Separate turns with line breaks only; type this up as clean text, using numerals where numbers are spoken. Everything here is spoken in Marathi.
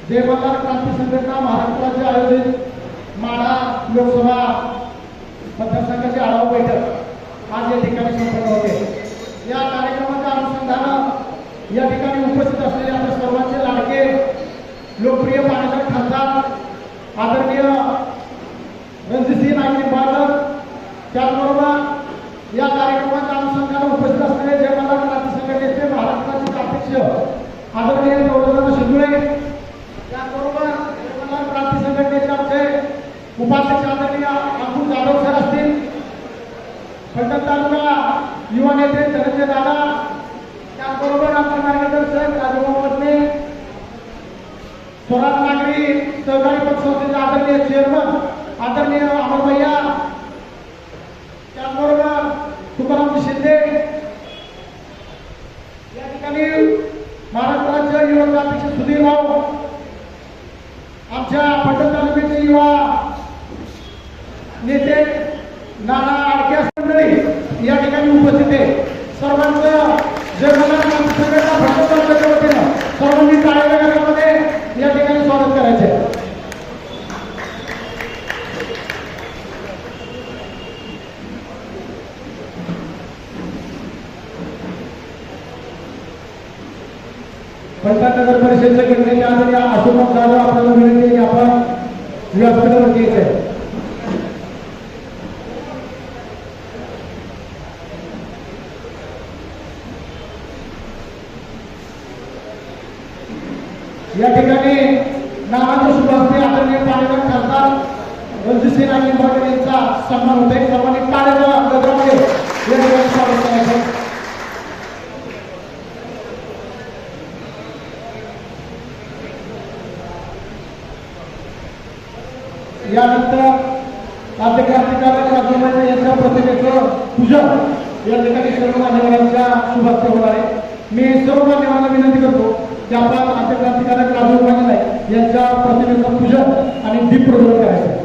जय मल्हार क्रांती संघटना महाराष्ट्र राज्य आयोजित माढा लोकसभा मतदारसंघाची आढावा बैठक आज या ठिकाणी संपन्न होते। या कार्यक्रमाच्या अनुषंगाने या ठिकाणी उपस्थित असलेले आपल्या सर्वांचे लाडके लोकप्रिय पाण्याचे खासदार आदरणीय रणजितसिंह नाईक निंबाळकर, त्याचबरोबर या कार्यक्रमाच्या अनुषंगाने उपस्थित असलेले जय मल्हार क्रांती संघटनेचे महाराष्ट्राचे अध्यक्ष आदरणीय गौरवदादा शिंदे, त्याचबरोबर जय मल्हार क्रांती संघटनेचे आमचे उपाध्यक्ष आदरणीय अंकुश जाधव सर असतील, फलटण तालुका युवा नेते धनंजय दादा, त्याचबरोबर आमचे मार्गदर्शक राजभाऊ पटणे, स्वराज नागरी सहकारी पतसंस्थेचे आदरणीय चेअरमन आदरणीय अमर भैया, त्याचबरोबर तुकाराम शिंदे, या ठिकाणी महाराष्ट्र राज्य युवक अध्यक्ष सुधीर भाऊ, आमच्या फलटण तालुक्याचे युवा नेते नाना आडके मंडळी या ठिकाणी उपस्थित आहे। सर्वांचं जय मल्हार क्रांती संघटना फलटण तालुक्याच्या वतीनं सर्वांनी टाळ्या गजरामध्ये या ठिकाणी स्वागत करायचे आहे। फलटण नगर परिषदेचे गणनेचे आदरणीय अशोक जाधव आपल्याला विनंती आहे की आपण व्यासपीठावरती यायचे। या ठिकाणी नावाच्या शुभारंभी आदरणीय पाण्याचे खासदार रणजितसिंह नाईक निंबाळकर यांचा सन्मान होते। सर्वांनी टाळ्याच्या गजरामध्ये या ठिकाणी स्वागत करायचं। यानंतर राज्य क्रांतिकारक राजूभाई यांच्या प्रतिमेचं पूजन या ठिकाणी सर्व मान्यवरांच्या शुभारंभ होणार आहे। मी सर्व मान्यवरांना विनंती करतो की आपण राज्य क्रांतिकारक राजूभाई यांच्या प्रतिमेचं पूजन आणि दीप प्रज्वलन करायचं।